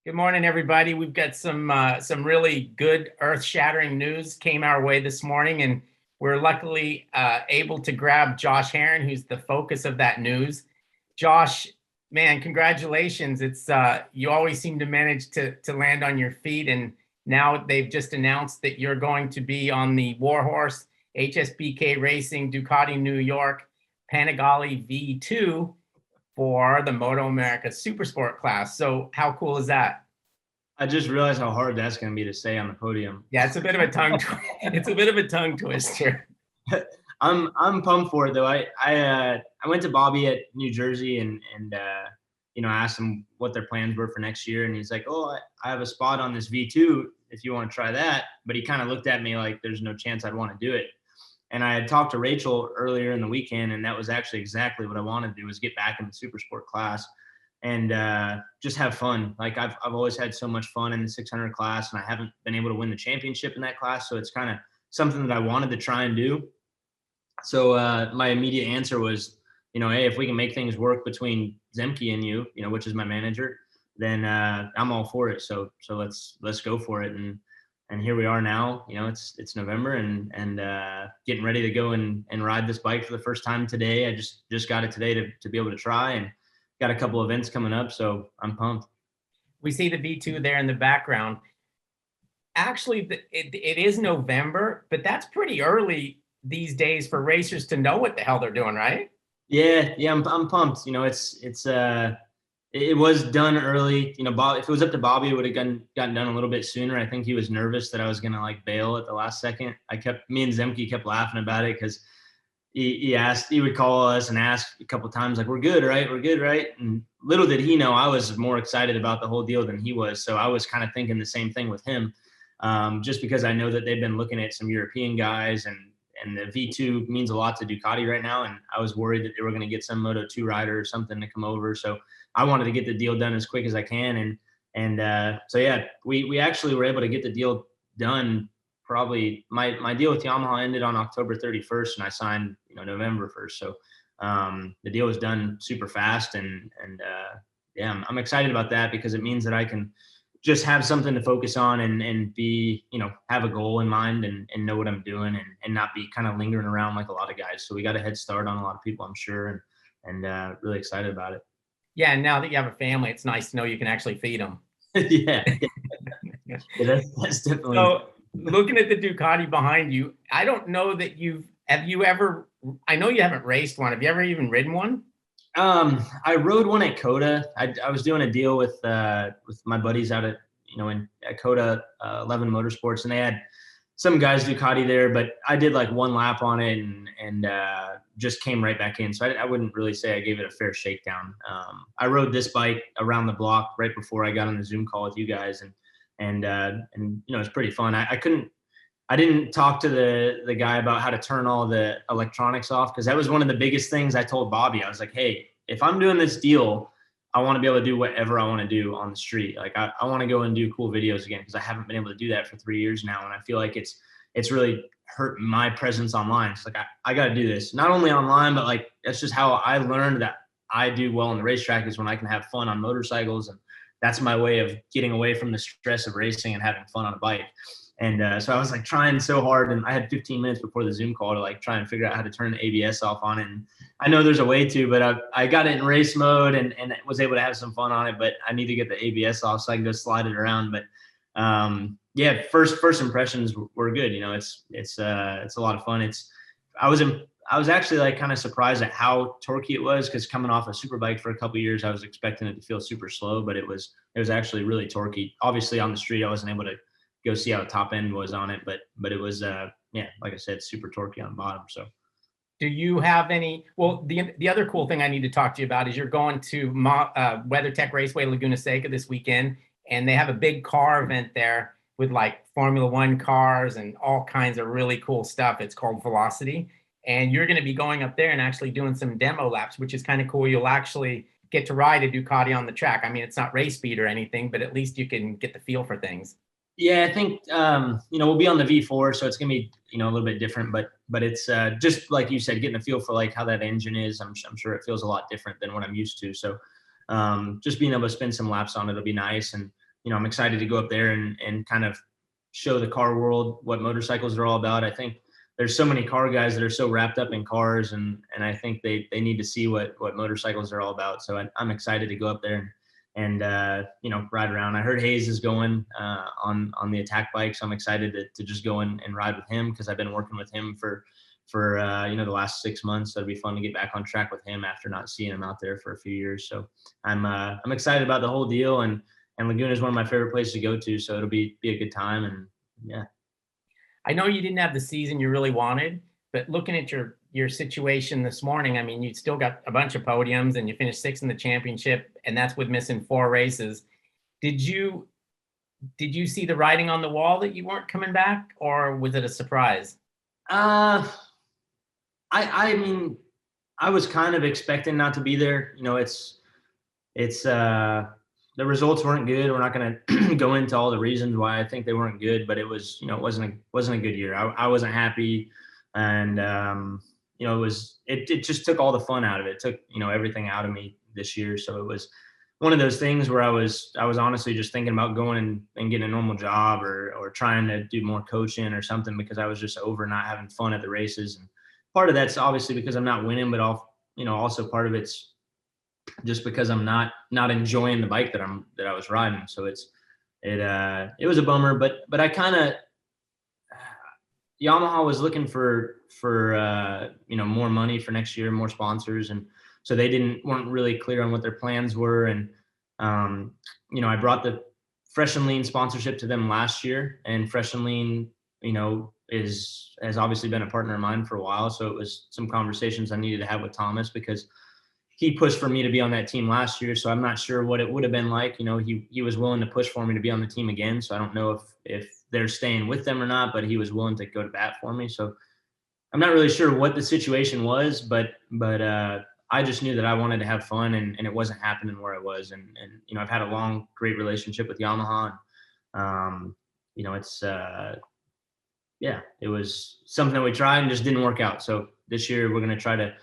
Good morning, everybody. We've got some really good earth-shattering news came our way this morning, and we're luckily able to grab Josh Herrin, who's the focus of that news. Josh, man, congratulations! It's you always seem to manage to land on your feet, and now they've just announced that you're going to be on the Warhorse HSBK Racing Ducati New York Panigale V2 for the MotoAmerica Supersport class. So how cool is that? I just realized how hard that's going to be to say on the podium. Yeah, it's a bit of a it's a bit of a tongue twister. I'm pumped for it though. I went to Bobby at New Jersey and asked him what their plans were for next year, and he's like, "Oh, I have a spot on this V2 if you want to try that." But he kind of looked at me like there's no chance I'd want to do it. And I had talked to Rachel earlier in the weekend, and that was actually exactly what I wanted to do, was get back in the super sport class and just have fun. Like I've always had so much fun in the 600 class, and I haven't been able to win the championship in that class. So it's kind of something that I wanted to try and do. So my immediate answer was, hey, if we can make things work between Zemke and you, which is my manager, then I'm all for it. So let's go for it. And here we are now. It's November and getting ready to go and ride this bike for the first time today. I just got it today to be able to try, and got a couple events coming up, so I'm pumped. We see the V2 there in the background. Actually, it is November, but that's pretty early these days for racers to know what the hell they're doing, right? Yeah, I'm pumped. It was done early. Bob, if it was up to Bobby, it would have gotten done a little bit sooner. I think he was nervous that I was gonna bail at the last second. Me and Zemke kept laughing about it because he would call us and ask a couple of times, like, we're good, right? And little did he know I was more excited about the whole deal than he was. So I was kind of thinking the same thing with him, just because I know that they've been looking at some European guys, and the V2 means a lot to Ducati right now. And I was worried that they were going to get some Moto2 rider or something to come over. So I wanted to get the deal done as quick as I can. So yeah, we actually were able to get the deal done. Probably my deal with Yamaha ended on October 31st, and I signed, November 1st. So the deal was done super fast, and yeah, I'm excited about that because it means that I can just have something to focus on and be, have a goal in mind and know what I'm doing, and not be kind of lingering around like a lot of guys. So we got a head start on a lot of people, I'm sure, and really excited about it. Yeah, and now that you have a family, it's nice to know you can actually feed them. Yeah, that's definitely. So, looking at the Ducati behind you, I don't know that have you ever, I know you haven't raced one. Have you ever even ridden one? I rode one at Coda. I was doing a deal with my buddies out at Coda 11 Motorsports, and they had some guys Ducati there, but I did like one lap on it and just came right back in. So I wouldn't really say I gave it a fair shakedown. I rode this bike around the block right before I got on the Zoom call with you guys, and it's pretty fun. I didn't talk to the guy about how to turn all the electronics off, because that was one of the biggest things I told Bobby. I was like, hey, if I'm doing this deal, I want to be able to do whatever I want to do on the street. Like I want to go and do cool videos again, because I haven't been able to do that for 3 years now. And I feel like it's really hurt my presence online. It's like, I got to do this, not only online, but like, that's just how I learned that I do well on the racetrack, is when I can have fun on motorcycles. And that's my way of getting away from the stress of racing and having fun on a bike. And so I was like trying so hard, and I had 15 minutes before the Zoom call to like try and figure out how to turn the ABS off on it. And I know there's a way to, but I got it in race mode and was able to have some fun on it, but I need to get the ABS off so I can go slide it around. But yeah, first impressions were good. It's a lot of fun. I was actually like kind of surprised at how torquey it was, because coming off a super bike for a couple of years, I was expecting it to feel super slow, but it was actually really torquey. Obviously on the street, I wasn't able to go see how the top end was on it, but it was like I said, super torquey on the bottom. So do you have any? Well, the other cool thing I need to talk to you about is you're going to WeatherTech Raceway Laguna Seca this weekend, and they have a big car event there with like Formula One cars and all kinds of really cool stuff. It's called Velocity, and you're going to be going up there and actually doing some demo laps, which is kind of cool. You'll actually get to ride a Ducati on the track. I mean, it's not race speed or anything, but at least you can get the feel for things. Yeah, I think we'll be on the V4, so it's gonna be a little bit different, but it's just like you said, getting a feel for like how that engine is. I'm sure it feels a lot different than what I'm used to. So just being able to spend some laps on it will be nice. And I'm excited to go up there and kind of show the car world what motorcycles are all about. I think there's so many car guys that are so wrapped up in cars, and I think they need to see what motorcycles are all about. So I'm excited to go up there and ride around. I heard Hayes is going on the attack bike, so I'm excited to just go and ride with him, because I've been working with him for the last 6 months. So it'd be fun to get back on track with him after not seeing him out there for a few years. So I'm excited about the whole deal, and Laguna is one of my favorite places to go to. So it'll be a good time, and yeah. I know you didn't have the season you really wanted, but looking at your situation this morning, I mean, you still got a bunch of podiums and you finished 6th in the championship, and that's with missing 4 races. Did you see the writing on the wall that you weren't coming back, or was it a surprise? I mean, I was kind of expecting not to be there. It's the results weren't good. We're not going to go into all the reasons why I think they weren't good, but it was, it wasn't a good year. I wasn't happy, and it just took all the fun out of it. It took, everything out of me this year. So it was one of those things where I was honestly just thinking about going and getting a normal job, or trying to do more coaching or something, because I was just over not having fun at the races. And part of that's obviously because I'm not winning, but also part of it's just because I'm not enjoying the bike that I was riding. So it was a bummer, but I kind of, Yamaha was looking for more money for next year, more sponsors, and so they weren't really clear on what their plans were. And I brought the Fresh and Lean sponsorship to them last year, and Fresh and Lean has obviously been a partner of mine for a while. So it was some conversations I needed to have with Thomas, because he pushed for me to be on that team last year. So I'm not sure what it would have been like. He was willing to push for me to be on the team again. So I don't know if they're staying with them or not, but he was willing to go to bat for me. So I'm not really sure what the situation was, but I just knew that I wanted to have fun, and it wasn't happening where I was. And I've had a long, great relationship with Yamaha. It was something that we tried and just didn't work out. So this year we're going to try to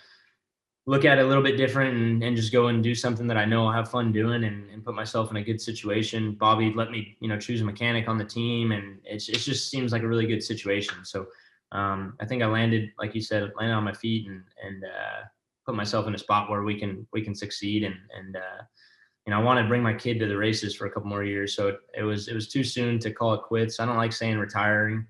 look at it a little bit different, and just go and do something that I know I'll have fun doing, and put myself in a good situation. Bobby let me, choose a mechanic on the team, and it just seems like a really good situation. So I think I landed, like you said, on my feet, and put myself in a spot where we can succeed. And I want to bring my kid to the races for a couple more years. So it was too soon to call it quits. I don't like saying retiring,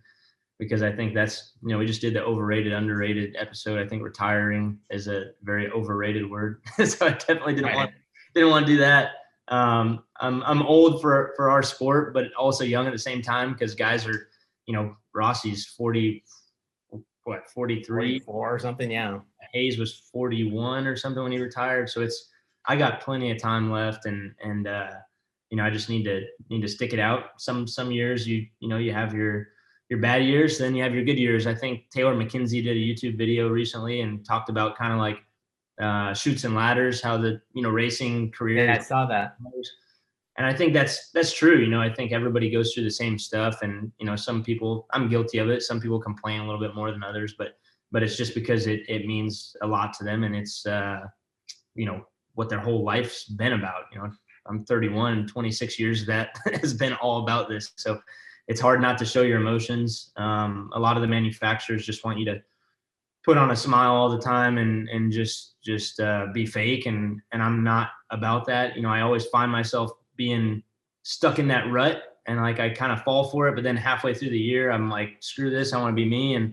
because I think that's, we just did the overrated, underrated episode. I think retiring is a very overrated word. So I definitely didn't want to do that. I'm old for our sport, but also young at the same time, because guys are, Rossi's 43, 44 or something. Yeah. Hayes was 41 or something when he retired. So I got plenty of time left, and I just need to stick it out. Some years you have your bad years, then you have your good years. I think Taylor McKenzie did a YouTube video recently and talked about kind of like chutes and ladders, how the racing career. Yeah, I saw that. And I think that's true. I think everybody goes through the same stuff, and some people, I'm guilty of it. Some people complain a little bit more than others, but it's just because it means a lot to them, and it's what their whole life's been about. I'm 31, and 26 years of that has been all about this. So it's hard not to show your emotions. A lot of the manufacturers just want you to put on a smile all the time and just be fake. And I'm not about that. I always find myself being stuck in that rut, and like I kind of fall for it. But then halfway through the year, I'm like, screw this. I want to be me. And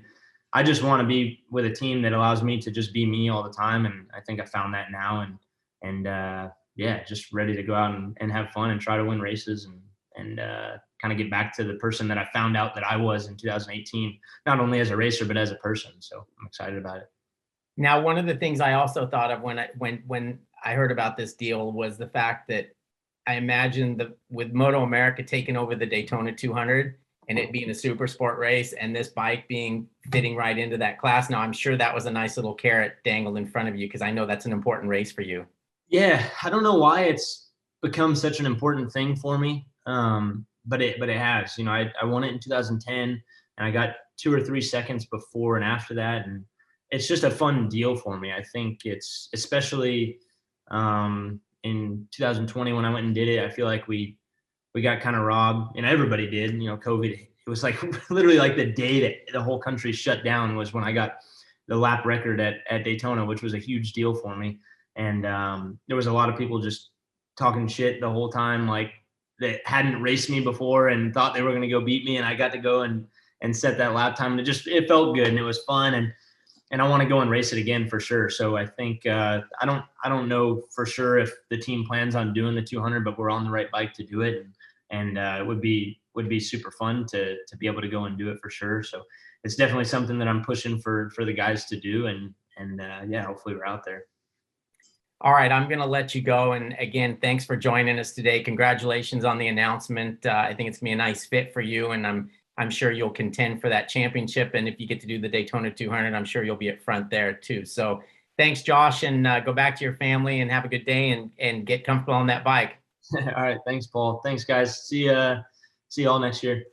I just want to be with a team that allows me to just be me all the time. And I think I found that now, and just ready to go out and have fun and try to win races, and kind of get back to the person that I found out that I was in 2018, not only as a racer, but as a person. So I'm excited about it. Now, one of the things I also thought of when I heard about this deal was the fact that I imagine with MotoAmerica taking over the Daytona 200 and it being a super sport race, and this bike fitting right into that class. Now, I'm sure that was a nice little carrot dangled in front of you, because I know that's an important race for you. Yeah, I don't know why it's become such an important thing for me. But it has, I won it in 2010, and I got 2 or 3 seconds before and after that. And it's just a fun deal for me. I think it's especially, in 2020 when I went and did it, I feel like we we got kind of robbed, and everybody did. You know, COVID. It was like literally like the day that the whole country shut down was when I got the lap record at Daytona, which was a huge deal for me. And there was a lot of people just talking shit the whole time, like that hadn't raced me before and thought they were going to go beat me. And I got to go and set that lap time. And it felt good and it was fun. And I want to go and race it again for sure. So I think I don't know for sure if the team plans on doing the 200, but we're on the right bike to do it. And it would be super fun to be able to go and do it for sure. So it's definitely something that I'm pushing for the guys to do. And yeah, hopefully we're out there. All right, I'm going to let you go. And again, thanks for joining us today. Congratulations on the announcement. I think it's going to be a nice fit for you, and I'm sure you'll contend for that championship. And if you get to do the Daytona 200, I'm sure you'll be at front there too. So thanks, Josh, and go back to your family and have a good day and get comfortable on that bike. All right, thanks, Paul. Thanks, guys. See you all next year.